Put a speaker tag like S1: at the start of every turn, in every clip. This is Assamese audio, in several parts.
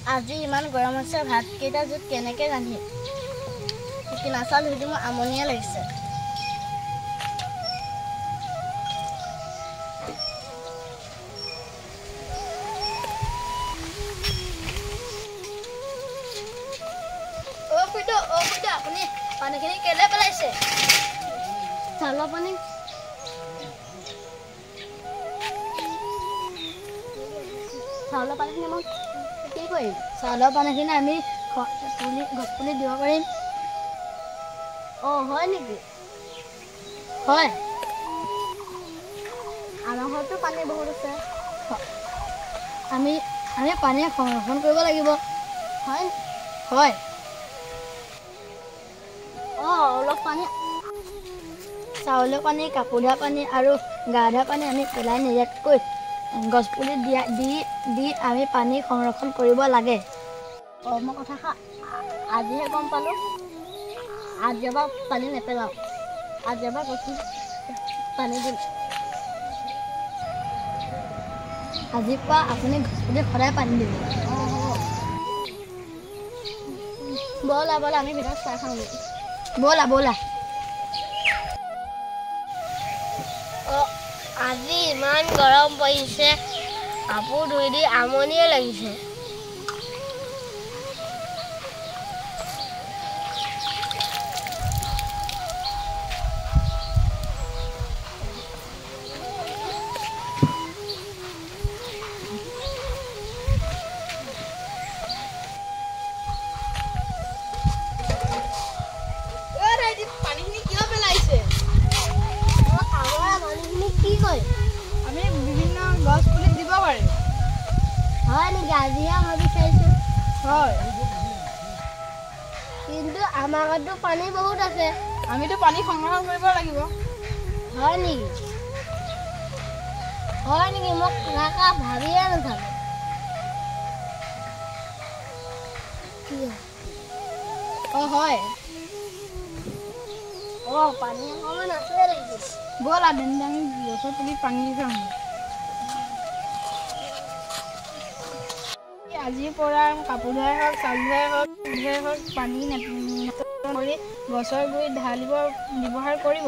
S1: আজি ইমান গৰম আছে ভাতকেইটা য'ত কেনেকৈ ৰান্ধিম কিনা চাউল ধুই মোৰ আমনিয়ে লাগিছে আপুনি পানীখিনি কেলে পেলাইছে চাউলৰ পানী চাউলৰ পানীখিনি মই কি কৰিম চাউলৰ পানীখিনি আমি গছ পুলি দিব পাৰিম হয় নেকি হয় আমাৰ ঘৰতো পানী বহুত আছে আমি পানী সংৰক্ষণ কৰিব লাগিব হয় হয় অলপ পানী চাউলৰ পানী কাপোৰ ধোৱা পানী আৰু গা ধোৱা পানী আমি পেলাই নিদিয়াকৈ গছপুলি দি আমি পানী সংৰক্ষণ কৰিব লাগে মই কথা আজিহে গম পালোঁ আজিৰ পৰা পানী নেপেলাওঁ আজিৰ পৰা গছপুলি পানী দিম আজিৰ পৰা আপুনি গছপুলি সদায় পানী দিব ব'লা আমি ভিতৰত চাহ খাওঁ ব'লা আজি ইমান গৰম পৰিছে কাপোৰ ধুই দি আমনিয়ে লাগিছে পানীখিনি কিয় পেলাইছে কি কয় আমি বিভিন্ন গছ পুলি দিব পাৰিম হয় নেকি আজিহে মই বিচাৰিছোঁ হয় কিন্তু আমাৰ ঘৰতো পানী বহুত আছে আমিতো পানী সংৰক্ষণ কৰিব লাগিব হয় নেকি মই কাকা ভাবিয়ে নাথাকোঁ হয় পানী অকণমান আছে লাগিছিল ব'লা আমি গছৰ পুলিত পানী দি খাম আজিৰ পৰা কাপোৰ ধোৱাই হওক চাউল ধোৱাই হওক পানী কৰি গছৰ গুৰিত ঢালিব ব্যৱহাৰ কৰিব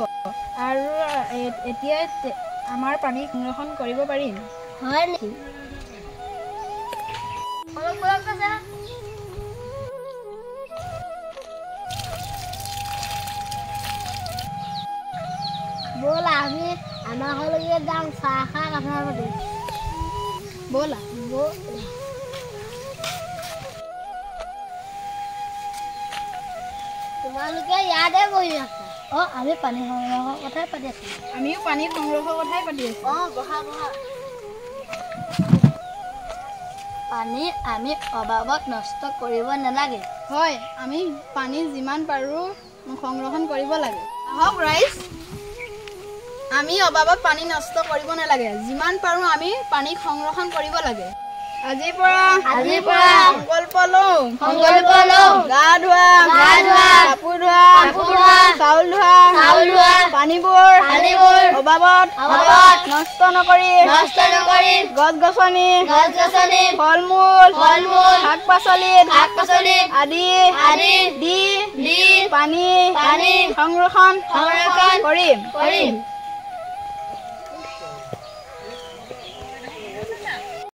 S1: আৰু এতিয়াই আমাৰ পানী সংৰক্ষণ কৰিব পাৰিম হয় নেকি ব'লা আমি আমাৰ ঘৰলৈকে যাম চাহ খা কথা পাতিম ব'লা তোমালোকে ইয়াতে বহি আছা আমি পানী সংগ্ৰহৰ কথাই পাতি আছোঁ আমিও পানী সংগ্ৰহৰ কথাই পাতি আছোঁ বহা পানী আমি অবাবত নষ্ট কৰিব নালাগে হয় আমি পানী যিমান পাৰোঁ সংৰক্ষণ কৰিব লাগে আহক ৰাইজ আমি অবাবত পানী নষ্ট কৰিব নালাগে যিমান পাৰোঁ আমি পানী সংৰক্ষণ কৰিব লাগে আজিৰ পৰা সংকল্প লওঁ গা ধোৱা কাপোৰ ধোৱা চাউল ধোৱা পানীবোৰ অবাবত নষ্ট নকৰি গছ গছনি ফল মূল শাক পাচলিত আদি দি পানী সংৰক্ষণ কৰিম